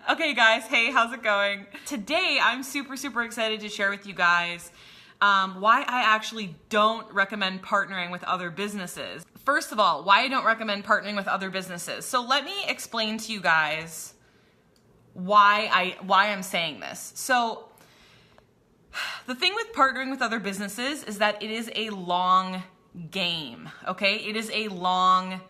Okay guys, hey, how's it going? Today I'm super excited to share with you guys why I actually don't recommend partnering with other businesses. First of all, why I don't recommend partnering with other businesses. So let me explain to you guys why I'm saying this. So the thing with partnering with other businesses is that it is a long game, okay? It is a long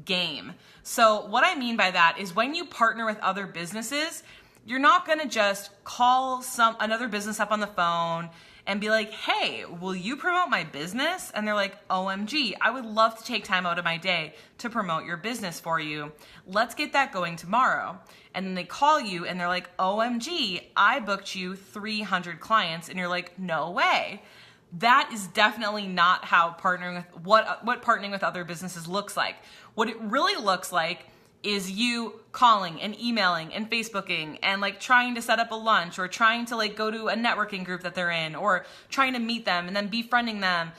game. So what I mean by that is when you partner with other businesses, you're not gonna just call another business up on the phone and be like, hey, will you promote my business? And they're like, OMG, I would love to take time out of my day to promote your business for you. Let's get that going tomorrow. And then they call you and they're like, OMG, I booked you 300 clients. And you're like, no way. That is definitely not how partnering with what partnering with other businesses looks like. What it really looks like is you calling and emailing and Facebooking and like trying to set up a lunch or trying to like go to a networking group that they're in or trying to meet them and then befriending them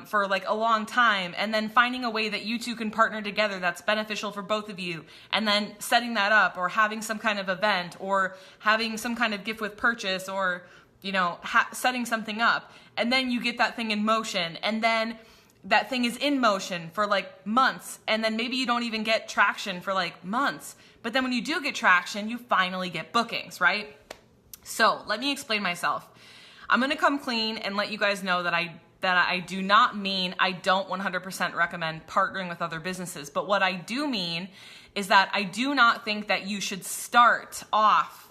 for like a long time and then finding a way that you two can partner together that's beneficial for both of you and then setting that up or having some kind of event or having some kind of gift with purchase or setting something up, and then you get that thing in motion, and then that thing is in motion for like months, and then maybe you don't even get traction for like months, but then when you do get traction, you finally get bookings, right? So let me explain myself. I'm gonna come clean and let you guys know that I do not mean I don't 100% recommend partnering with other businesses, but what I do mean is that I do not think that you should start off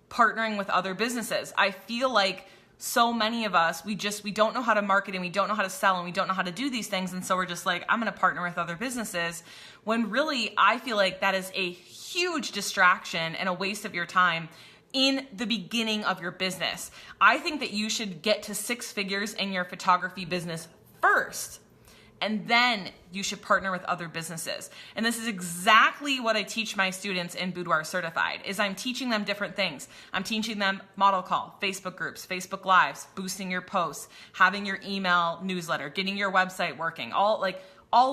partnering with other businesses. I feel like so many of us, we don't know how to market and we don't know how to sell and we don't know how to do these things. And so we're just like, I'm going to partner with other businesses, when really I feel like that is a huge distraction and a waste of your time in the beginning of your business. I think that you should get to 6 figures in your photography business first, and then you should partner with other businesses. And this is exactly what I teach my students in Boudoir Certified, is I'm teaching them different things. I'm teaching them model call, Facebook groups, Facebook Lives, boosting your posts, having your email newsletter, getting your website working, all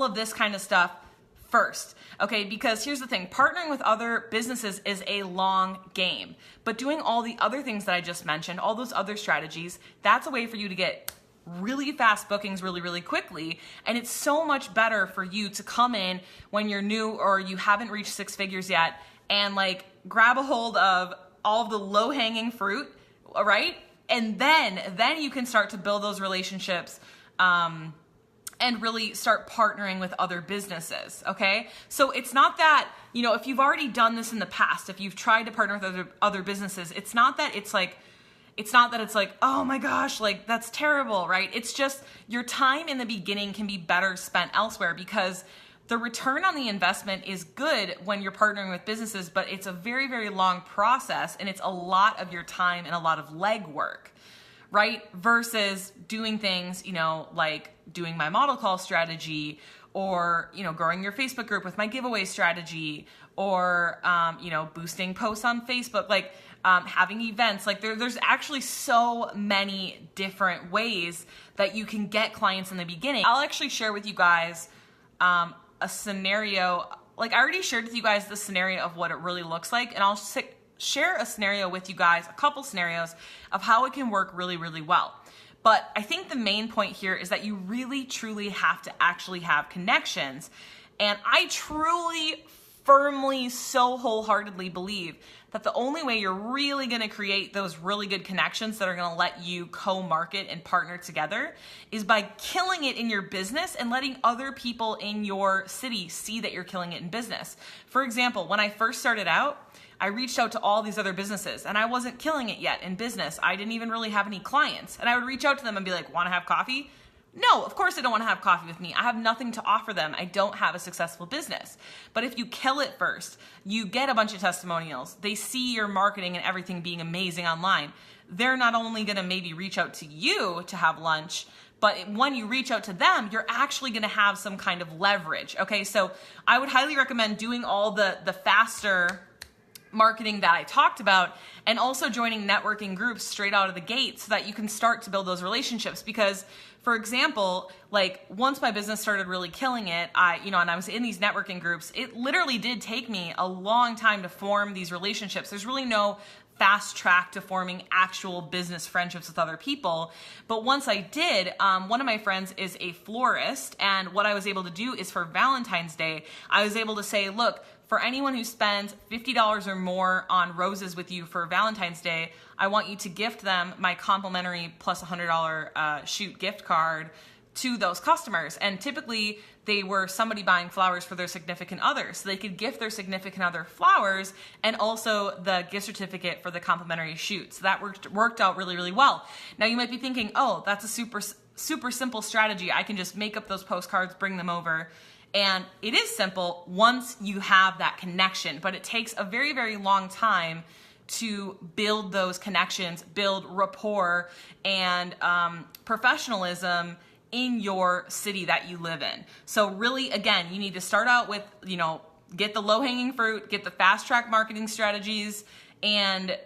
of this kind of stuff first, okay? Because here's the thing, partnering with other businesses is a long game, but doing all the other things that I just mentioned, all those other strategies, that's a way for you to get really fast bookings really quickly. And it's so much better for you to come in when you're new or you haven't reached 6 figures yet and like grab a hold of all of the low-hanging fruit, right? And then you can start to build those relationships and really start partnering with other businesses, okay? So it's not that, if you've already done this in the past, if you've tried to partner with other businesses, it's not that it's like, oh my gosh, like that's terrible, right? It's just your time in the beginning can be better spent elsewhere, because the return on the investment is good when you're partnering with businesses, but it's a very long process and it's a lot of your time and a lot of legwork, right? Versus doing things, like doing my model call strategy or, growing your Facebook group with my giveaway strategy or, boosting posts on Facebook, having events. There's actually so many different ways that you can get clients in the beginning. I'll actually share with you guys a scenario. I already shared with you guys the scenario of what it really looks like, and I'll share a scenario with you guys, a couple scenarios of how it can work really well. But I think the main point here is that you really truly have to actually have connections. And I truly, firmly, so wholeheartedly believe that the only way you're really going to create those really good connections that are going to let you co-market and partner together is by killing it in your business and letting other people in your city see that you're killing it in business. For example, when I first started out, I reached out to all these other businesses and I wasn't killing it yet in business. I didn't even really have any clients. And I would reach out to them and be like, want to have coffee? No, of course they don't want to have coffee with me. I have nothing to offer them. I don't have a successful business. But if you kill it first, you get a bunch of testimonials. They see your marketing and everything being amazing online. They're not only going to maybe reach out to you to have lunch, but when you reach out to them, you're actually going to have some kind of leverage. Okay, so I would highly recommend doing all the faster marketing that I talked about, and also joining networking groups straight out of the gate so that you can start to build those relationships. Because, for example, like once my business started really killing it, and I was in these networking groups, it literally did take me a long time to form these relationships. There's really no fast track to forming actual business friendships with other people. But once I did, one of my friends is a florist, and what I was able to do is for Valentine's Day, I was able to say, look, for anyone who spends $50 or more on roses with you for Valentine's Day, I want you to gift them my complimentary plus $100 shoot gift card to those customers. And typically they were somebody buying flowers for their significant other. So they could gift their significant other flowers and also the gift certificate for the complimentary shoot. So that worked out really, really well. Now you might be thinking, oh, that's a super simple strategy. I can just make up those postcards, bring them over. And it is simple once you have that connection, but it takes a very, very long time to build those connections, build rapport and professionalism in your city that you live in. So really, again, you need to start out with, get the low-hanging fruit, get the fast-track marketing strategies, and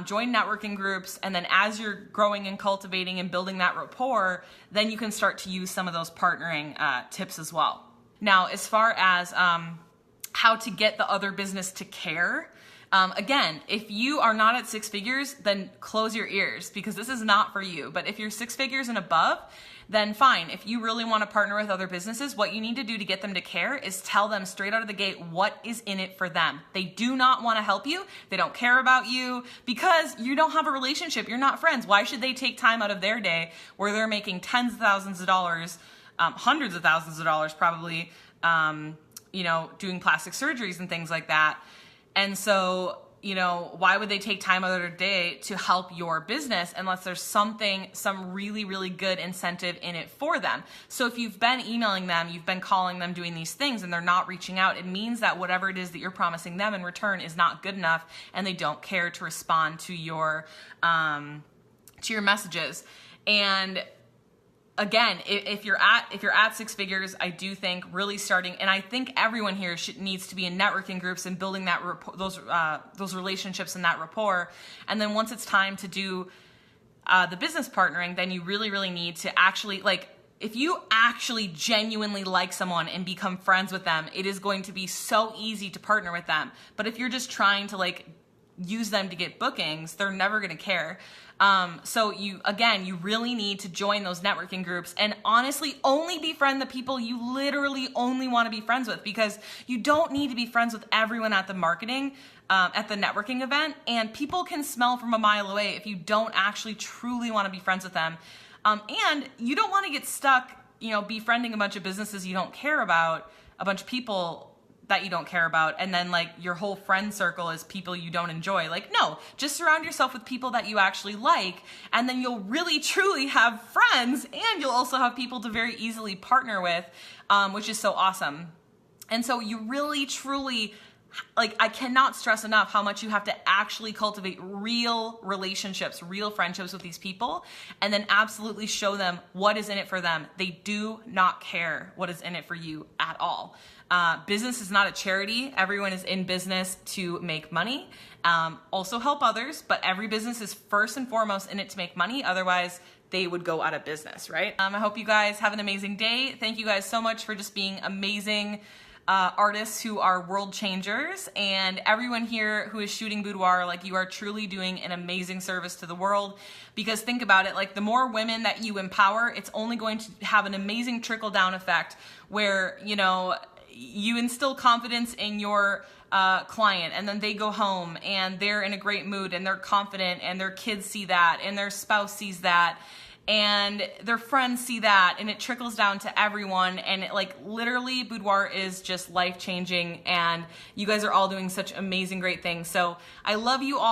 join networking groups. And then as you're growing and cultivating and building that rapport, then you can start to use some of those partnering tips as well. Now, as far as how to get the other business to care, again, if you are not at 6 figures, then close your ears because this is not for you. But if you're 6 figures and above, then fine. If you really want to partner with other businesses, what you need to do to get them to care is tell them straight out of the gate what is in it for them. They do not want to help you. They don't care about you because you don't have a relationship. You're not friends. Why should they take time out of their day where they're making tens of thousands of dollars, hundreds of thousands of dollars probably, doing plastic surgeries and things like that? And so, why would they take time out of their day to help your business unless there's some really, really good incentive in it for them? So if you've been emailing them, you've been calling them, doing these things, and they're not reaching out, it means that whatever it is that you're promising them in return is not good enough, and they don't care to respond to your messages. And again, if you're at 6 figures, I do think really starting, and I think everyone here needs to be in networking groups and building that those relationships and that rapport. And then once it's time to do the business partnering, then you really, really need to actually, if you actually genuinely like someone and become friends with them, it is going to be so easy to partner with them. But if you're just trying to use them to get bookings, they're never going to care. So you really need to join those networking groups and honestly only befriend the people you literally only want to be friends with, because you don't need to be friends with everyone at the networking event, and people can smell from a mile away if you don't actually truly want to be friends with them. And you don't want to get stuck, befriending a bunch of businesses you don't care about, a bunch of people that you don't care about, and then your whole friend circle is people you don't enjoy. No, just surround yourself with people that you actually like, and then you'll really truly have friends, and you'll also have people to very easily partner with, which is so awesome. And so you really truly, I cannot stress enough how much you have to actually cultivate real relationships, real friendships with these people, and then absolutely show them what is in it for them. They do not care what is in it for you at all. Business is not a charity. Everyone is in business to make money, also help others, but every business is first and foremost in it to make money. Otherwise, they would go out of business, right? I hope you guys have an amazing day. Thank you guys so much for just being amazing artists who are world changers, and everyone here who is shooting boudoir, you are truly doing an amazing service to the world. Because think about it, the more women that you empower, it's only going to have an amazing trickle down effect where, you instill confidence in your client, and then they go home and they're in a great mood and they're confident, and their kids see that, and their spouse sees that, and their friends see that, and it trickles down to everyone. And literally boudoir is just life-changing, and you guys are all doing such amazing, great things. So I love you all.